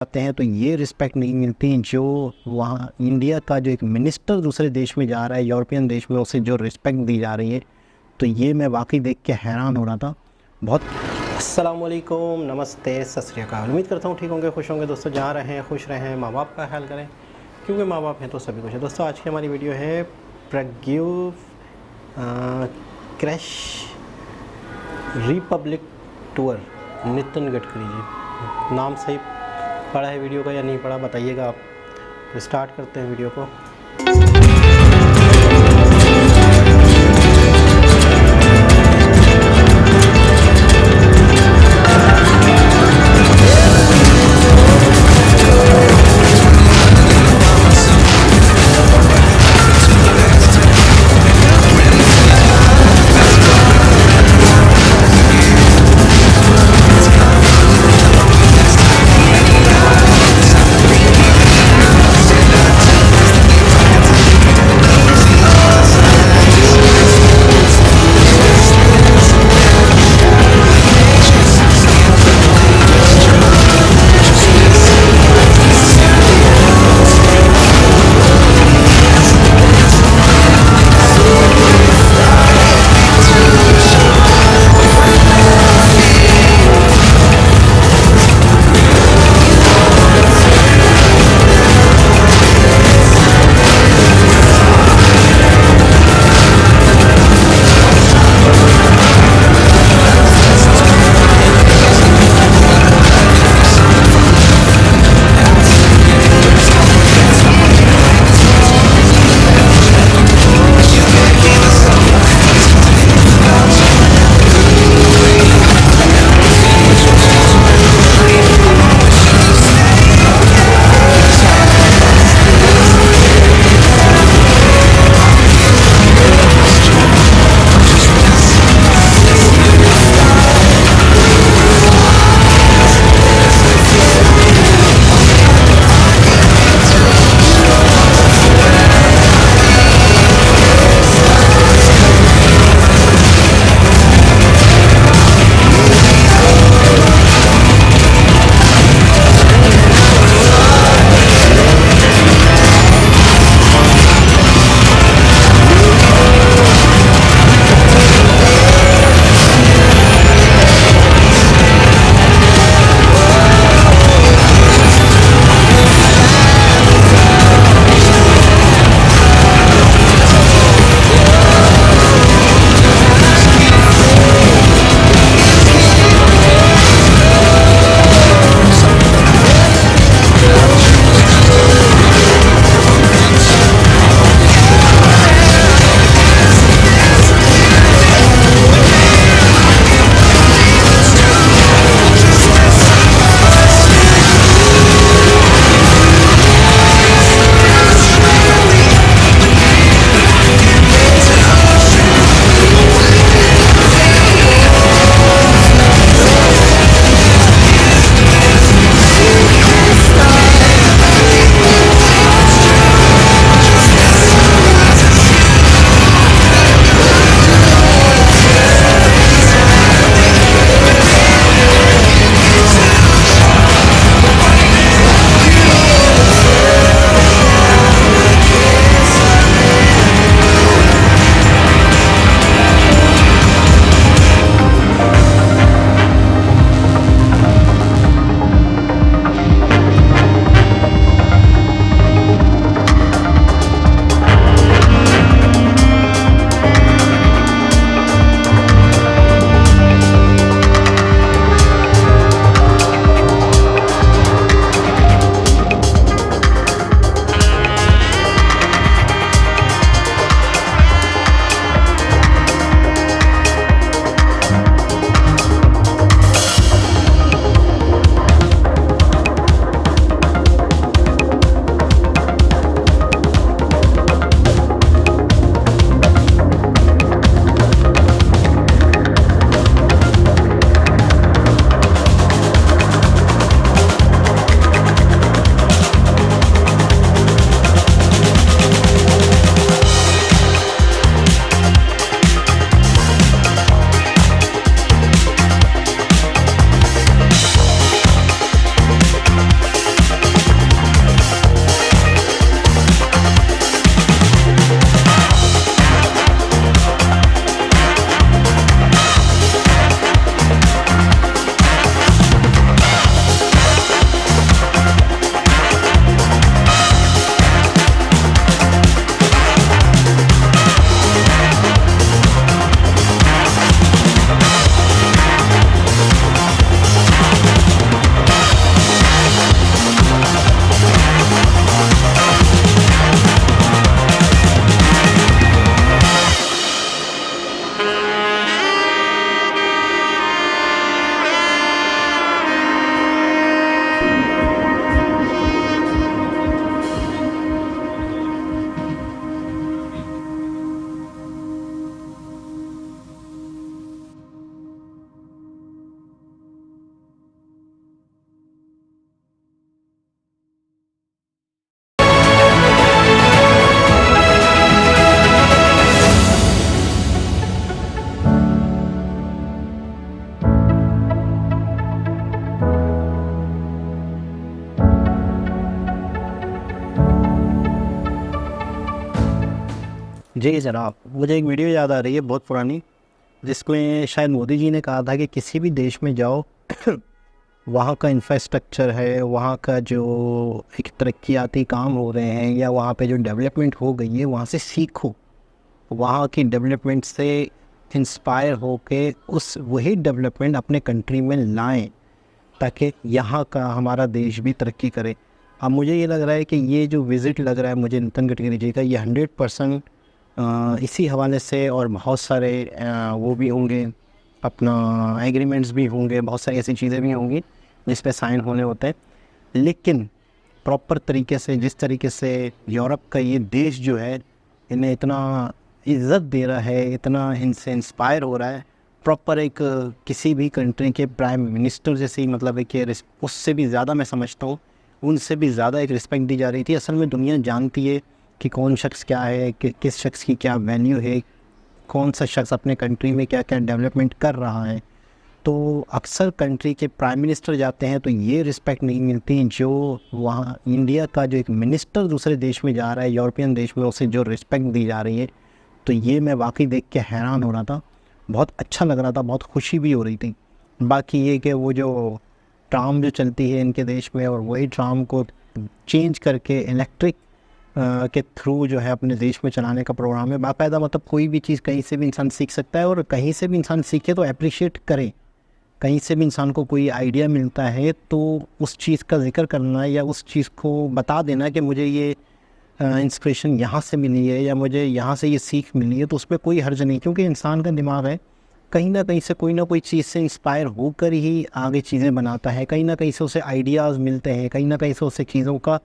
जाते हैं तो ये रिस्पेक्ट नहीं मिलती जो वहाँ इंडिया का जो एक मिनिस्टर दूसरे देश में जा रहा है, यूरोपियन देश में, उसे जो रिस्पेक्ट दी जा रही है। तो ये मैं वाकई देख के हैरान हो रहा था बहुत। अस्सलामुअलैकुम, नमस्ते, सत श्री अकाल। उम्मीद करता हूँ ठीक होंगे, खुश होंगे दोस्तों। जहाँ रहें खुश रहें, माँ बाप का ख्याल करें, क्योंकि माँ बाप हैं तो सभी कुछ है। दोस्तों आज की हमारी वीडियो है Prague Czech Republic tour, Nitin Gadkari ji. नाम सही पढ़ा है वीडियो का या नहीं पढ़ा बताइएगा आप। तो स्टार्ट करते हैं वीडियो को। जी जनाब, मुझे एक वीडियो याद आ रही है बहुत पुरानी, जिसमें शायद मोदी जी ने कहा था कि किसी भी देश में जाओ वहाँ का इंफ्रास्ट्रक्चर है, वहाँ का जो एक तरक्याती काम हो रहे हैं या वहाँ पे जो डेवलपमेंट हो गई है वहाँ से सीखो, वहाँ की डेवलपमेंट से इंस्पायर होके उस वही डेवलपमेंट अपने कंट्री में लाएं ताकि यहाँ का हमारा देश भी तरक्की करे। अब मुझे ये लग रहा है कि ये जो विज़िट लग रहा है मुझे नितिन गडकरी जी का, ये 100% इसी हवाले से, और बहुत सारे वो भी होंगे, अपना एग्रीमेंट्स भी होंगे, बहुत सारी ऐसी चीज़ें भी होंगी जिस पे साइन होने होते हैं। लेकिन प्रॉपर तरीके से, जिस तरीके से यूरोप का ये देश जो है इन्हें इतना इज़्ज़त दे रहा है, इतना इनसे इंस्पायर हो रहा है, प्रॉपर एक किसी भी कंट्री के प्राइम मिनिस्टर जैसे ही मतलब है कि उससे भी ज़्यादा मैं समझता हूँ, उनसे भी ज़्यादा एक रिस्पेक्ट दी जा रही थी। असल में दुनिया जानती है कि कौन शख्स क्या है, कि किस शख्स की क्या वैल्यू है, कौन सा शख्स अपने कंट्री में क्या क्या डेवलपमेंट कर रहा है। तो अक्सर कंट्री के प्राइम मिनिस्टर जाते हैं तो ये रिस्पेक्ट नहीं मिलती जो वहाँ इंडिया का जो एक मिनिस्टर दूसरे देश में जा रहा है, यूरोपियन देश में, उसे जो रिस्पेक्ट दी जा रही है। तो ये मैं वाकई देख के हैरान हो रहा था, बहुत अच्छा लग रहा था, बहुत खुशी भी हो रही थी। बाकी ये कि वो जो ट्राम जो चलती है इनके देश में, और वही ट्राम को चेंज करके इलेक्ट्रिक के थ्रू जो है अपने देश में चलाने का प्रोग्राम है। बाकायदा मतलब कोई भी चीज़ कहीं से भी इंसान सीख सकता है, और कहीं से भी इंसान सीखे तो अप्रिशिएट करे। कहीं से भी इंसान को कोई आइडिया मिलता है तो उस चीज़ का जिक्र करना या उस चीज़ को बता देना कि मुझे ये इंस्पिरेशन यहाँ से मिली है या मुझे यहाँ से ये सीख मिली है, तो उसमें कोई हर्ज नहीं। क्योंकि इंसान का दिमाग है, कहीं ना कहीं से कोई ना कोई चीज़ से इंस्पायर होकर ही आगे चीज़ें बनाता है, कहीं ना कहीं से उसे आइडियाज़ मिलते हैं, कहीं ना कहीं से उसे चीज़ों का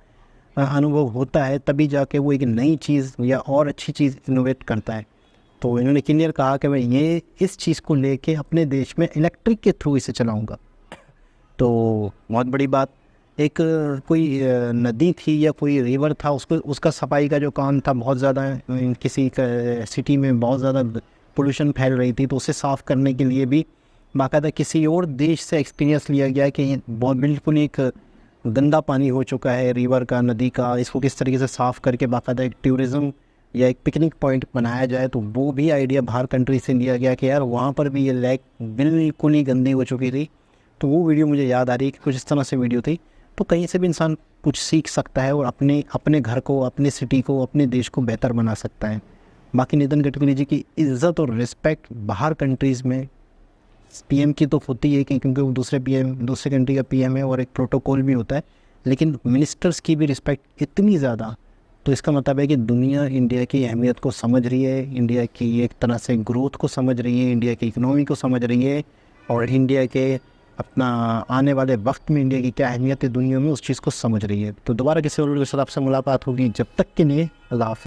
अनुभव होता है, तभी जाके वो एक नई चीज़ या और अच्छी चीज़ इनोवेट करता है। तो इन्होंने क्लियर कहा कि मैं ये इस चीज़ को लेके अपने देश में इलेक्ट्रिक के थ्रू इसे चलाऊँगा। तो बहुत बड़ी बात। एक कोई नदी थी या कोई रिवर था, उसको उसका सफाई का जो काम था, बहुत ज़्यादा किसी सिटी में बहुत ज़्यादा पोल्यूशन फैल रही थी, तो उसे साफ़ करने के लिए भी बाकायदा किसी और देश से एक्सपीरियंस लिया गया कि ये बहुत बिल्कुल एक गंदा पानी हो चुका है रिवर का, नदी का, इसको किस तरीके से साफ़ करके बाकायदा एक टूरिज़्म या एक पिकनिक पॉइंट बनाया जाए। तो वो भी आइडिया बाहर कंट्री से लिया गया कि यार वहाँ पर भी ये लेक बिल्कुल ही गंदी हो चुकी थी। तो वो वीडियो मुझे याद आ रही है कि कुछ इस तरह से वीडियो थी। तो कहीं से भी इंसान कुछ सीख सकता है और अपने अपने घर को, अपने सिटी को, अपने देश को बेहतर बना सकता है। बाकी नितिन गडकरी जी की इज़्ज़त और रिस्पेक्ट बाहर कंट्रीज़ में पीएम की तो होती है कि क्योंकि वो दूसरे कंट्री का पीएम है और एक प्रोटोकॉल भी होता है, लेकिन मिनिस्टर्स की भी रिस्पेक्ट इतनी ज़्यादा, तो इसका मतलब है कि दुनिया इंडिया की अहमियत को समझ रही है, इंडिया की एक तरह से ग्रोथ को समझ रही है, इंडिया की इकनॉमी को समझ रही है, और इंडिया के अपना आने वाले वक्त में इंडिया की क्या अहमियत है दुनिया में, उस चीज़ को समझ रही है। तो दोबारा किसी और के साथ आपसे मुलाकात होगी, जब तक के लिए अल्लाह हाफ़िज़।